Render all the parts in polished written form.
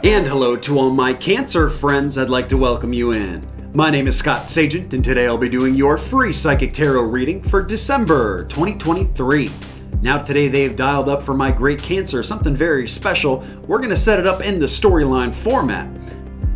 And hello to all my Cancer friends, I'd like to welcome you in. My name is Scott Sagent, and today I'll be doing your free Psychic Tarot reading for December 2023. Now today they've dialed up for my great Cancer something very special. We're going to set it up in the storyline format,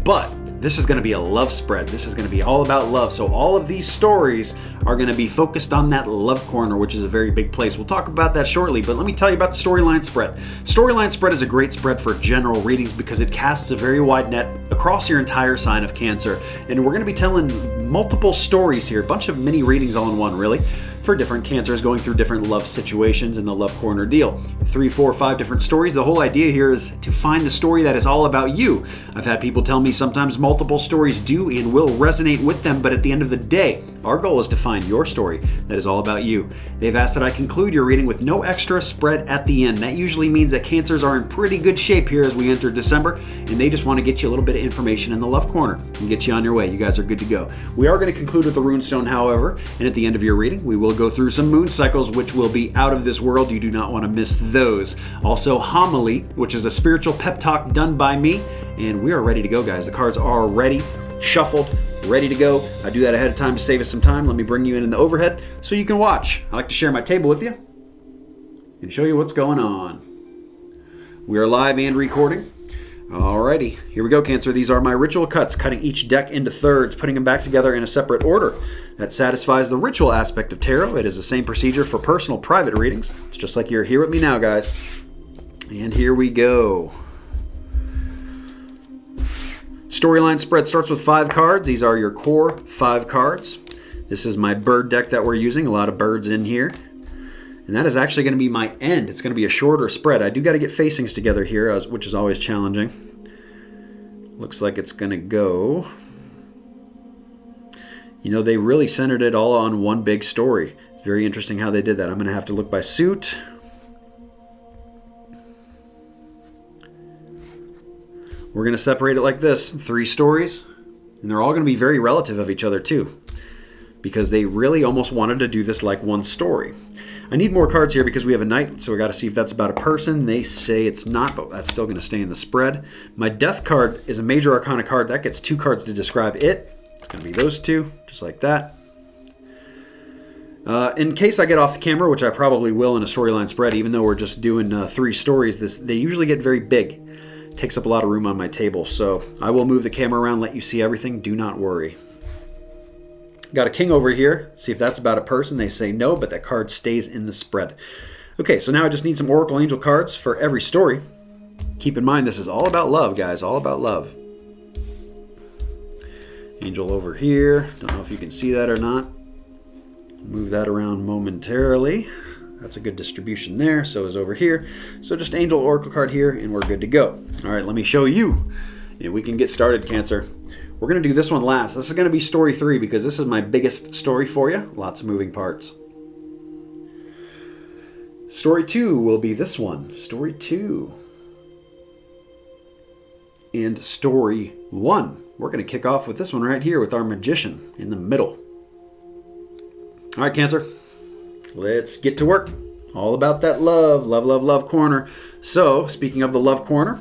but this is going to be a love spread. This is going to be all about love. So all of these stories are going to be focused on that love corner, which is a very big place. We'll talk about that shortly, but let me tell you about the storyline spread. Storyline spread is a great spread for general readings because it casts a very wide net across your entire sign of Cancer. And we're going to be telling multiple stories here, a bunch of mini readings all in one, really, for different Cancers going through different love situations in the love corner deal. 3, 4, 5 different stories. The whole idea here is to find the story that is all about you. I've had people tell me sometimes multiple stories do and will resonate with them, but at the end of the day, our goal is to find your story that is all about you. They've asked that I conclude your reading with no extra spread at the end. That usually means that Cancers are in pretty good shape here as we enter December, and they just want to get you a little bit of information in the love corner and get you on your way. You guys are good to go. We are going to conclude with the Rune Stone, however, and at the end of your reading, we will go through some moon cycles, which will be out of this world. You do not want to miss those. Also, homily, which is a spiritual pep talk done by me, and we are ready to go, guys. The cards are ready, shuffled, ready to go. I do that ahead of time to save us some time. Let me bring you in the overhead so you can watch. I like to share my table with you and show you what's going on. We are live and recording. Alrighty, here we go, Cancer. These are my ritual cuts, cutting each deck into thirds, putting them back together in a separate order. That satisfies the ritual aspect of tarot. It is the same procedure for personal private readings. It's just like you're here with me now, guys. And here we go. Storyline spread starts with 5 cards. These are your core 5 cards. This is my bird deck that we're using. A lot of birds in here. And that is actually going to be my end. It's going to be a shorter spread. I do got to get facings together here, which is always challenging. Looks like it's going to go... You know, they really centered it all on one big story. It's very interesting how they did that. I'm going to have to look by suit. We're going to separate it like this. 3 stories. And they're all going to be very relative of each other too, because they really almost wanted to do this like one story. I need more cards here because we have a knight, so we got to see if that's about a person. They say it's not, but that's still going to stay in the spread. My death card is a major arcana card. That gets 2 cards to describe it. It's going to be those 2, just like that. In case I get off the camera, which I probably will in a storyline spread, even though we're just doing 3 stories, they usually get very big. It takes up a lot of room on my table, so I will move the camera around, let you see everything. Do not worry. Got a king over here. See if that's about a person. They say no, but that card stays in the spread. Okay, so now I just need some Oracle Angel cards for every story. Keep in mind, this is all about love, guys. All about love. Angel over here. Don't know if you can see that or not. Move that around momentarily. That's a good distribution there. So is over here. So just Angel Oracle card here, and we're good to go. All right, let me show you. And we can get started, Cancer. We're going to do this one last. This is going to be story 3 because this is my biggest story for you. Lots of moving parts. Story 2 will be this one. Story 2. And story 1. We're going to kick off with this one right here with our magician in the middle. All right, Cancer. Let's get to work. All about that love, love, love, love corner. So, speaking of the love corner,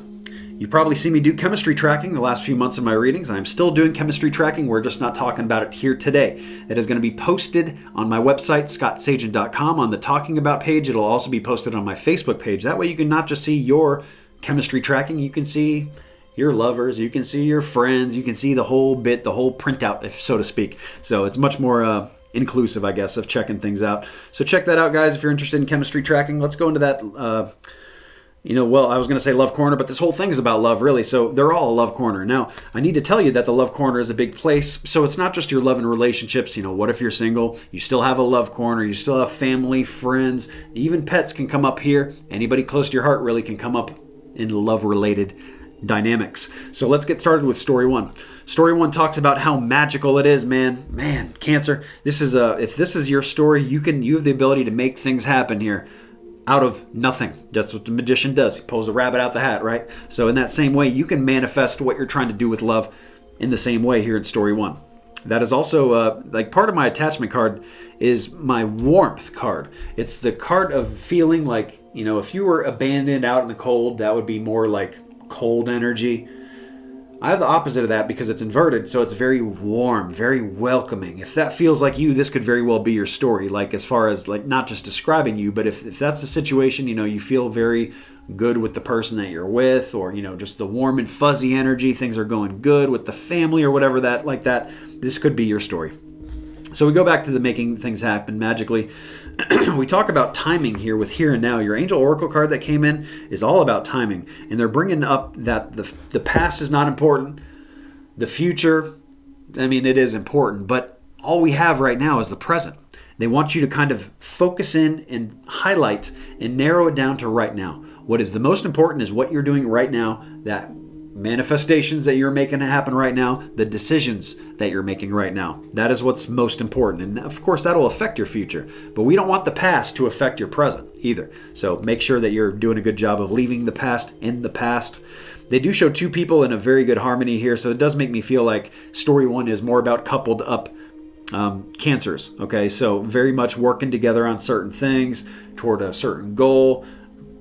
you've probably seen me do chemistry tracking the last few months of my readings. I'm still doing chemistry tracking. We're just not talking about it here today. It is going to be posted on my website, scottsagent.com, on the Talking About page. It'll also be posted on my Facebook page. That way you can not just see your chemistry tracking, you can see your lovers, you can see your friends, you can see the whole bit, the whole printout, if so to speak. So it's much more inclusive, I guess, of checking things out. So check that out, guys, if you're interested in chemistry tracking. Let's go into that... well, I was going to say love corner, but this whole thing is about love, really. So they're all a love corner. Now, I need to tell you that the love corner is a big place. So it's not just your love and relationships. You know, what if you're single? You still have a love corner. You still have family, friends, even pets can come up here. Anybody close to your heart really can come up in love-related dynamics. So let's get started with story 1. Story 1 talks about how magical it is, man. Man, Cancer, this is if this is your story, you have the ability to make things happen here out of nothing. That's what the magician does. He pulls a rabbit out the hat, right? So in that same way, you can manifest what you're trying to do with love in the same way here in story 1. That is also, like, part of my attachment card is my warmth card. It's the card of feeling like, you know, if you were abandoned out in the cold, that would be more like cold energy. I have the opposite of that because it's inverted, so it's very warm, very welcoming. If that feels like you, this could very well be your story. Like as far as like not just describing you, but if that's the situation, you feel very good with the person that you're with, or just the warm and fuzzy energy, things are going good with the family or whatever that, this could be your story. So we go back to the making things happen magically. We talk about timing here with here and now. Your Angel Oracle card that came in is all about timing. And they're bringing up that the past is not important. The future, it is important. But all we have right now is the present. They want you to kind of focus in and highlight and narrow it down to right now. What is the most important is what you're doing right now, that manifestations that you're making happen right now, the decisions that you're making right now. That is what's most important. And of course, that'll affect your future. But we don't want the past to affect your present either. So make sure that you're doing a good job of leaving the past in the past. They do show two people in a very good harmony here. So it does make me feel like story one is more about coupled up cancers. Okay, so very much working together on certain things toward a certain goal.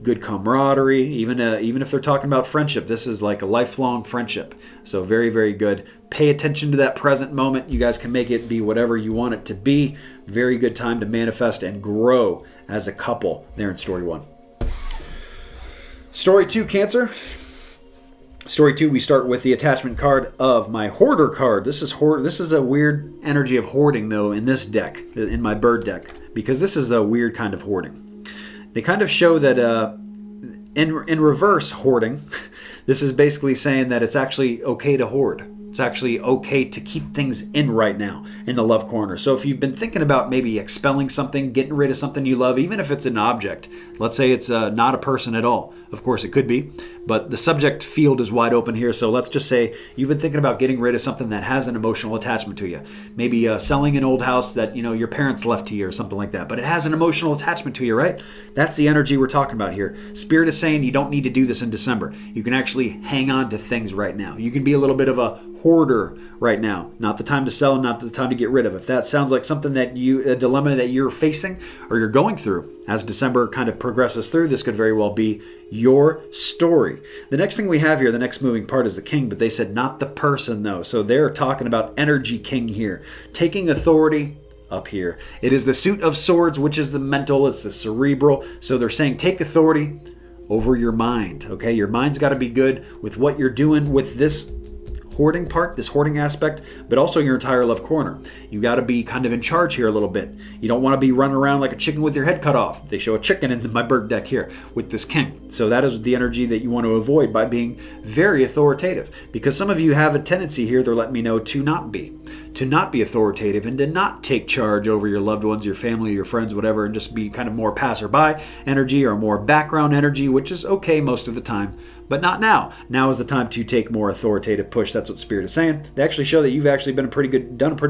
Good camaraderie, even if they're talking about friendship. This is like a lifelong friendship. So very, very good. Pay attention to that present moment. You guys can make it be whatever you want it to be. Very good time to manifest and grow as a couple there in story one. Story two, Cancer. Story two, we start with the attachment card of my Hoarder card. This is a weird energy of hoarding, though, in this deck, in my bird deck, because this is a weird kind of hoarding. They kind of show that in reverse hoarding, this is basically saying that it's actually okay to hoard. It's actually okay to keep things in right now in the love corner. So if you've been thinking about maybe expelling something, getting rid of something you love, even if it's an object, let's say it's not a person at all. Of course, it could be, but the subject field is wide open here. So let's just say you've been thinking about getting rid of something that has an emotional attachment to you. Maybe selling an old house that your parents left to you or something like that, but it has an emotional attachment to you, right? That's the energy we're talking about here. Spirit is saying you don't need to do this in December. You can actually hang on to things right now. You can be a little bit of a hoarder right now. Not the time to sell, not the time to get rid of. If that sounds like something that a dilemma that you're facing or you're going through as December kind of progresses through, this could very well be your story. The next thing we have here, the next moving part is the king, but they said not the person though. So they're talking about energy king here. Taking authority up here. It is the suit of swords, which is the mental, it's the cerebral. So they're saying take authority over your mind. Okay, your mind's got to be good with what you're doing with this hoarding part, this hoarding aspect, but also your entire love corner. You got to be kind of in charge here a little bit. You don't want to be running around like a chicken with your head cut off. They show a chicken in my bird deck here with this king. So that is the energy that you want to avoid by being very authoritative, because some of you have a tendency here, they're letting me know, to not be authoritative and to not take charge over your loved ones, your family, your friends, whatever, and just be kind of more passerby energy or more background energy, which is okay most of the time. But not now. Now is the time to take more authoritative push. That's what Spirit is saying. They actually show that you've actually done a pretty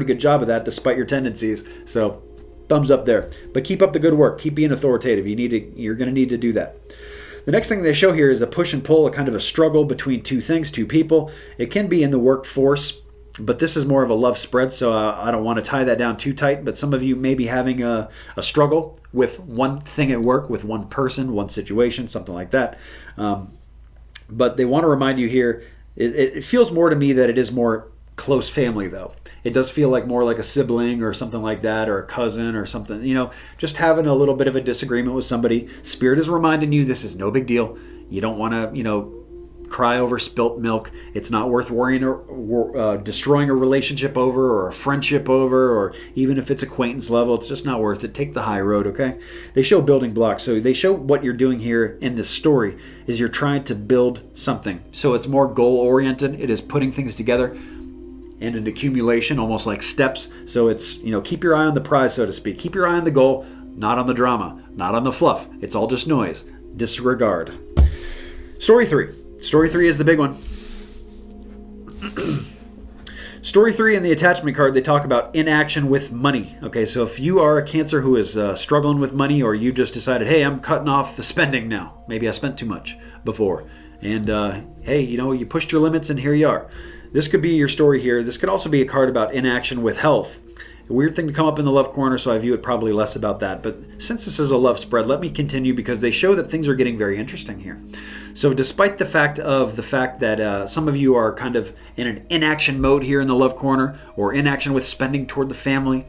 good job of that despite your tendencies. So thumbs up there. But keep up the good work. Keep being authoritative. You're going to need to do that. The next thing they show here is a push and pull, a kind of a struggle between two things, two people. It can be in the workforce, but this is more of a love spread, so I don't want to tie that down too tight. But some of you may be having a struggle with one thing at work, with one person, one situation, something like that. But they want to remind you here, it feels more to me that it is more close family, though. It does feel like more like a sibling or something like that, or a cousin or something, just having a little bit of a disagreement with somebody. Spirit is reminding you this is no big deal. You don't want to, cry over spilt milk. It's not worth worrying or destroying a relationship over, or a friendship over, or even if it's acquaintance level, it's just not worth it. Take the high road, okay? They show building blocks. So they show what you're doing here in this story is you're trying to build something. So it's more goal oriented. It is putting things together and an accumulation, almost like steps. So it's, keep your eye on the prize, so to speak. Keep your eye on the goal, not on the drama, not on the fluff. It's all just noise. Disregard. Story three. Story three is the big one. Story three in the attachment card, they talk about inaction with money. Okay, so if you are a Cancer who is struggling with money, or you just decided, hey, I'm cutting off the spending now. Maybe I spent too much before. And hey, you pushed your limits and here you are. This could be your story here. This could also be a card about inaction with health. A weird thing to come up in the love corner, so I view it probably less about that. But since this is a love spread, let me continue because they show that things are getting very interesting here. So despite the fact that some of you are kind of in an inaction mode here in the love corner, or inaction with spending toward the family,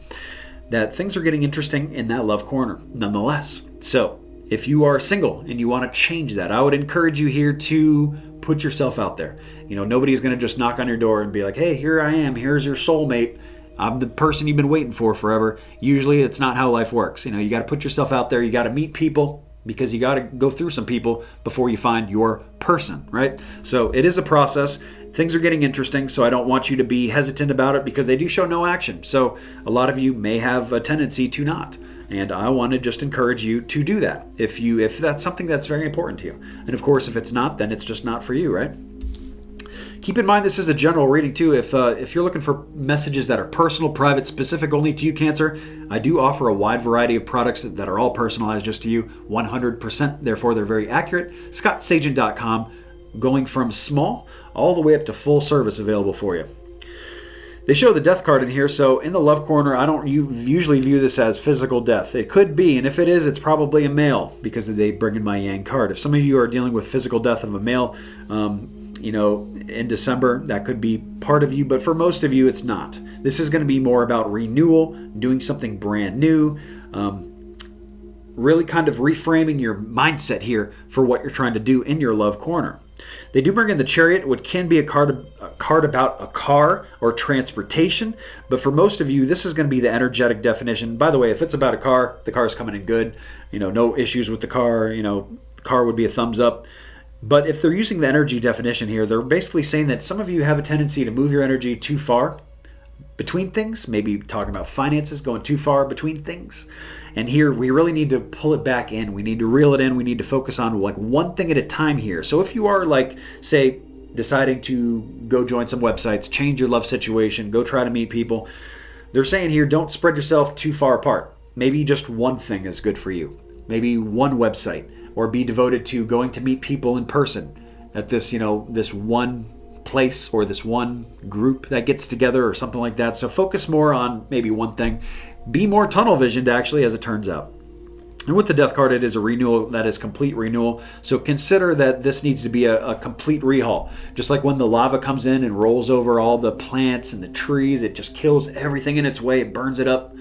that things are getting interesting in that love corner nonetheless. So if you are single and you want to change that, I would encourage you here to put yourself out there. Nobody's going to just knock on your door and be like, hey, here I am, here's your soulmate. I'm the person you've been waiting for forever. Usually it's not how life works. You got to put yourself out there. You got to meet people because you got to go through some people before you find your person, right? So it is a process. Things are getting interesting, so I don't want you to be hesitant about it because they do show no action. So a lot of you may have a tendency to not. And I want to just encourage you to do that if that's something that's very important to you. And of course, if it's not, then it's just not for you, right? Keep in mind, this is a general reading too. If you're looking for messages that are personal, private, specific only to you, Cancer, I do offer a wide variety of products that are all personalized just to you, 100%. Therefore, they're very accurate. ScottSagent.com, going from small all the way up to full service available for you. They show the death card in here, so in the love corner, I don't usually view this as physical death. It could be, and if it is, it's probably a male because they bring in my Yang card. If some of you are dealing with physical death of a male, in December, that could be part of you, but for most of you, it's not. This is going to be more about renewal, doing something brand new, really kind of reframing your mindset here for what you're trying to do in your love corner. They do bring in the Chariot, which can be a card about a car or transportation, but for most of you, this is going to be the energetic definition. By the way, if it's about a car, the car is coming in good. No issues with the car. The car would be a thumbs up. But if they're using the energy definition here, they're basically saying that some of you have a tendency to move your energy too far between things, maybe talking about finances, going too far between things. And here we really need to pull it back in. We need to reel it in. We need to focus on like one thing at a time here. So if you are like, say, deciding to go join some websites, change your love situation, go try to meet people, they're saying here, don't spread yourself too far apart. Maybe just one thing is good for you. Maybe one website, or be devoted to going to meet people in person at this, this one place or this one group that gets together or something like that. So focus more on maybe one thing. Be more tunnel visioned, actually, as it turns out. And with the death card, it is a renewal that is complete renewal. So consider that this needs to be a complete rehaul. Just like when the lava comes in and rolls over all the plants and the trees, it just kills everything in its way. It burns it up.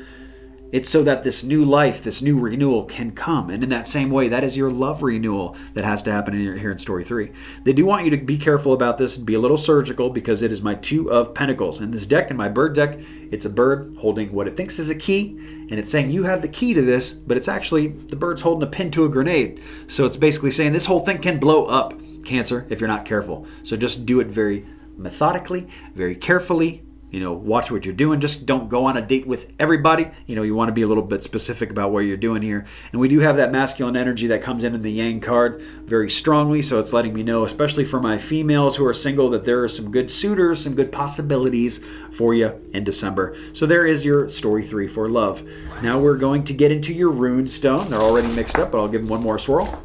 It's so that this new life, this new renewal can come. And in that same way, that is your love renewal that has to happen here in Story 3. They do want you to be careful about this and be a little surgical because it is my Two of Pentacles. In this deck, in my bird deck, it's a bird holding what it thinks is a key. And it's saying you have the key to this, but it's actually the bird's holding a pin to a grenade. So it's basically saying this whole thing can blow up, Cancer, if you're not careful. So just do it very methodically, very carefully. Watch what you're doing. Just don't go on a date with everybody. You want to be a little bit specific about what you're doing here. And we do have that masculine energy that comes in the Yang card very strongly. So it's letting me know, especially for my females who are single, that there are some good suitors, some good possibilities for you in December. So there is your Story 3 for love. Now we're going to get into your Rune Stone. They're already mixed up, but I'll give them one more swirl.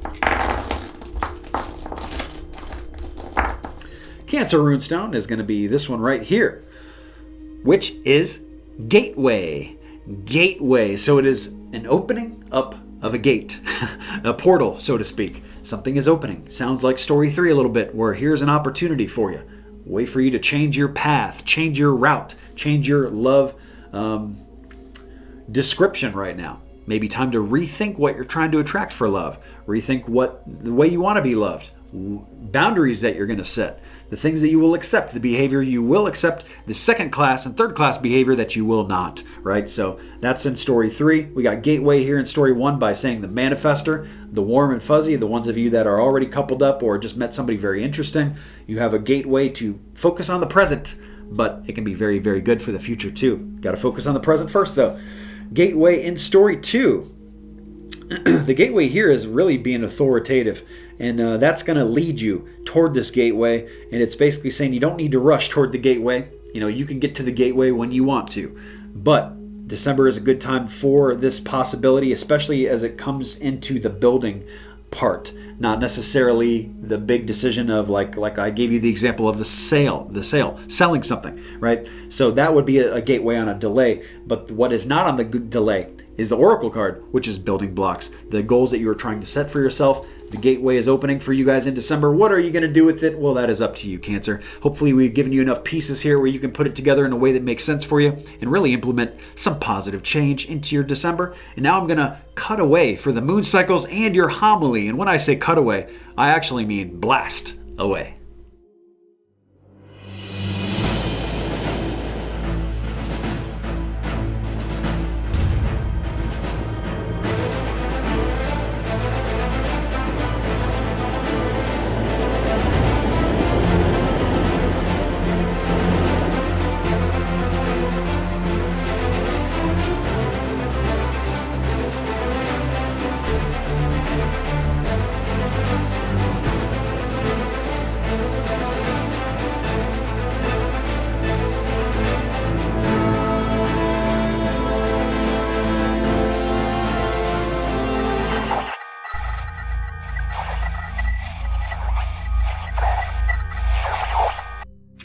Cancer Rune Stone is going to be this one right here, which is Gateway. Gateway. So it is an opening up of a gate, a portal, so to speak. Something is opening. Sounds like Story 3 a little bit, where here's an opportunity for you. Way for you to change your path, change your route, change your love description right now. Maybe time to rethink what you're trying to attract for love. Rethink the way you want to be loved. Boundaries that you're going to set, the things that you will accept, the behavior you will accept, the second class and third class behavior that you will not, right? So that's in Story 3. We got Gateway here in Story 1 by saying the manifester, the warm and fuzzy, the ones of you that are already coupled up or just met somebody very interesting. You have a gateway to focus on the present, but it can be very, very good for the future too. Got to focus on the present first though. Gateway in Story 2. The gateway here is really being authoritative, and that's going to lead you toward this gateway. And it's basically saying you don't need to rush toward the gateway. You can get to the gateway when you want to. But December is a good time for this possibility, especially as it comes into the building part, not necessarily the big decision of like I gave you the example of the sale, selling something, right? So that would be a gateway on a delay. But what is not on the delay is the Oracle card, which is building blocks, the goals that you are trying to set for yourself. The gateway is opening for you guys in December. What are you going to do with it? Well, that is up to you, Cancer. Hopefully we've given you enough pieces here where you can put it together in a way that makes sense for you and really implement some positive change into your December. And now I'm going to cut away for the moon cycles and your homily. And when I say cut away, I actually mean blast away.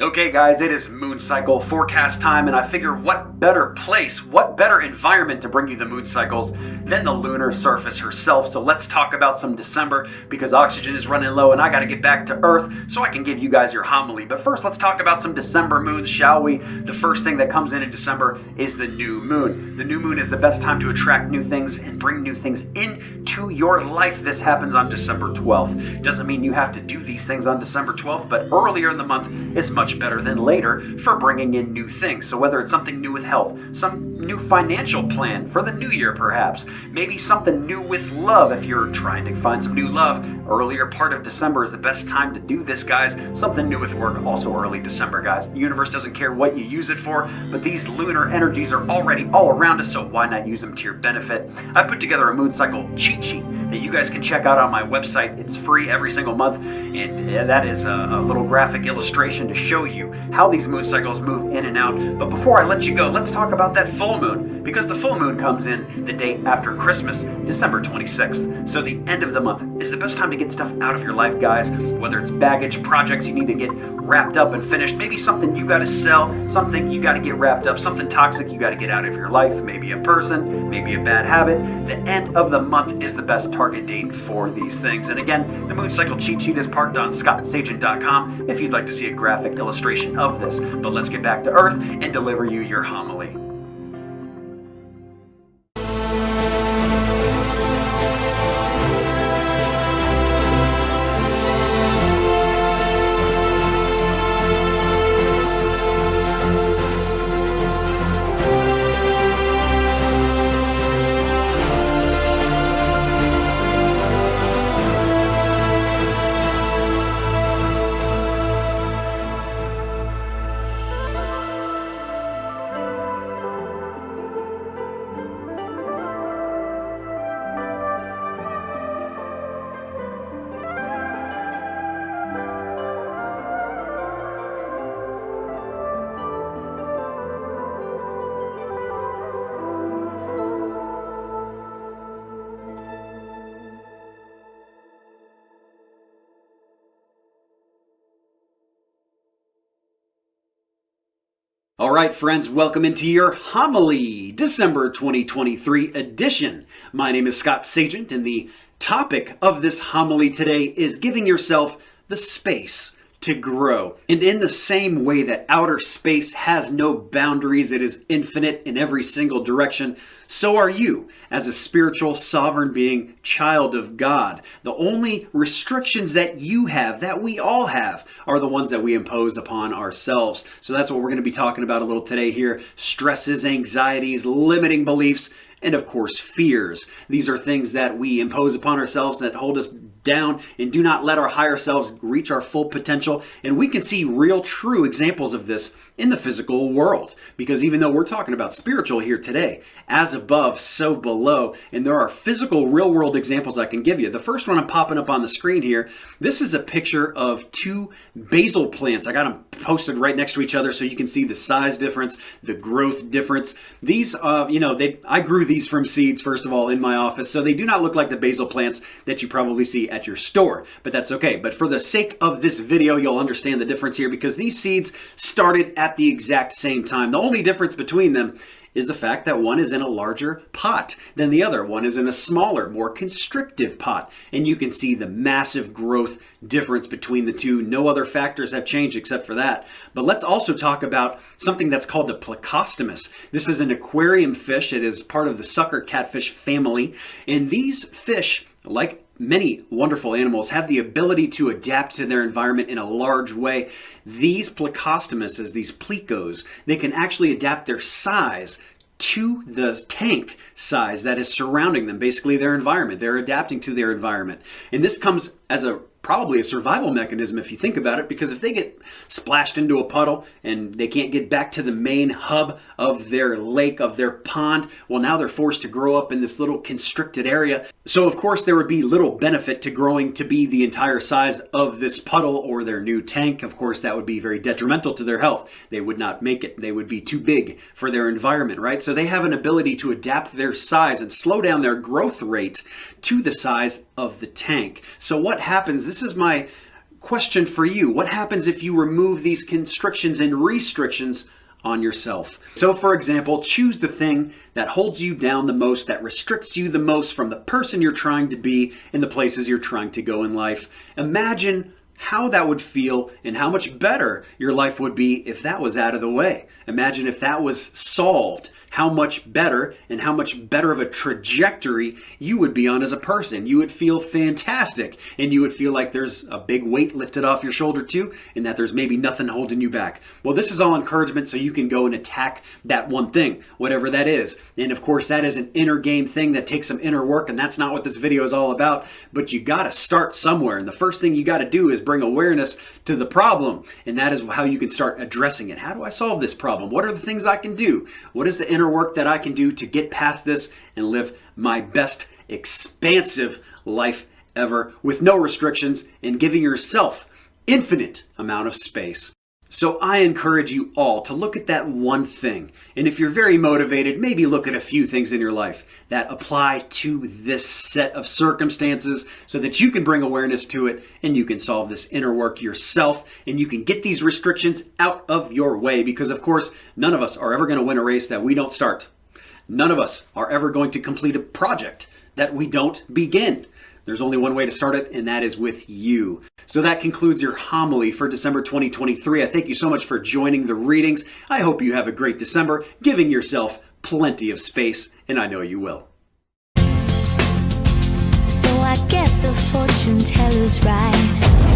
Okay guys, it is moon cycle forecast time, and I figure what better place, what better environment to bring you the moon cycles than the lunar surface herself. So let's talk about some December, because oxygen is running low and I gotta get back to Earth so I can give you guys your homily. But first, let's talk about some December moons, shall we? The first thing that comes in December is the new moon. The new moon is the best time to attract new things and bring new things into your life. This happens on December 12th. Doesn't mean you have to do these things on December 12th, but earlier in the month is much better than later for bringing in new things. So whether it's something new with health, some new financial plan for the new year perhaps, maybe something new with love if you're trying to find some new love, earlier part of December is the best time to do this, guys. Something new with work, also early December, guys. The universe doesn't care what you use it for, but these lunar energies are already all around us, so why not use them to your benefit? I put together a moon cycle cheat sheet that you guys can check out on my website. It's free every single month, and that is a little graphic illustration to show you how these moon cycles move in and out. But before I let you go, let's talk about that full moon, because the full moon comes in the day after Christmas, December 26th. So the end of the month is the best time to get stuff out of your life, guys. Whether it's baggage, projects you need to get wrapped up and finished, maybe something you gotta sell, something you gotta get wrapped up, something toxic you gotta get out of your life, maybe a person, maybe a bad habit. The end of the month is the best target date for these things. And again, the moon cycle cheat sheet is parked on scottsagent.com if you'd like to see a graphic illustration of this. But let's get back to Earth and deliver you your homily. All right, friends, welcome into your homily, December 2023 edition. My name is Scott Sagent, and the topic of this homily today is giving yourself the space to grow. And in the same way that outer space has no boundaries, it is infinite in every single direction, so are you as a spiritual sovereign being, child of God. The only restrictions that you have, that we all have, are the ones that we impose upon ourselves. So that's what we're going to be talking about a little today here. Stresses, anxieties, limiting beliefs, and of course fears. These are things that we impose upon ourselves that hold us down and do not let our higher selves reach our full potential. And we can see real, true examples of this in the physical world, because even though we're talking about spiritual here today, as above, so below, and there are physical, real world examples I can give you. The first one I'm popping up on the screen here, this is a picture of two basil plants. I got them posted right next to each other so you can see the size difference, the growth difference. These, I grew these from seeds, first of all, in my office, so they do not look like the basil plants that you probably see at your store, but that's okay. But for the sake of this video, you'll understand the difference here because these seeds started at the exact same time. The only difference between them is the fact that one is in a larger pot than the other. One is in a smaller, more constrictive pot. And you can see the massive growth difference between the two. No other factors have changed except for that. But let's also talk about something that's called a plecostomus. This is an aquarium fish. It is part of the sucker catfish family. And these fish, like many wonderful animals, have the ability to adapt to their environment in a large way. These plecostomuses, these plecos, they can actually adapt their size to the tank size that is surrounding them, basically their environment. They're adapting to their environment. And this comes as probably a survival mechanism if you think about it, because if they get splashed into a puddle and they can't get back to the main hub of their lake, of their pond, well, now they're forced to grow up in this little constricted area. So of course there would be little benefit to growing to be the entire size of this puddle or their new tank. Of course that would be very detrimental to their health. They would not make it. They would be too big for their environment, right? So they have an ability to adapt their size and slow down their growth rate to the size of the tank. So what happens? This is my question for you. What happens if you remove these constrictions and restrictions on yourself? So for example, choose the thing that holds you down the most, that restricts you the most from the person you're trying to be and the places you're trying to go in life. Imagine how that would feel and how much better your life would be if that was out of the way. Imagine if that was solved, how much better and how much better of a trajectory you would be on as a person. You would feel fantastic, and you would feel like there's a big weight lifted off your shoulder too, and that there's maybe nothing holding you back. Well, this is all encouragement so you can go and attack that one thing, whatever that is. And of course, that is an inner game thing that takes some inner work, and that's not what this video is all about, but you gotta start somewhere. And the first thing you gotta do is bring awareness to the problem, and that is how you can start addressing it. How do I solve this problem? What are the things I can do? What is the inner work that I can do to get past this and live my best expansive life ever with no restrictions and giving yourself infinite amount of space? So I encourage you all to look at that one thing. And if you're very motivated, maybe look at a few things in your life that apply to this set of circumstances so that you can bring awareness to it and you can solve this inner work yourself and you can get these restrictions out of your way, because of course, none of us are ever going to win a race that we don't start. None of us are ever going to complete a project that we don't begin. There's only one way to start it, and that is with you. So that concludes your homily for December 2023. I thank you so much for joining the readings. I hope you have a great December, giving yourself plenty of space, and I know you will. So I guess the fortune teller's right.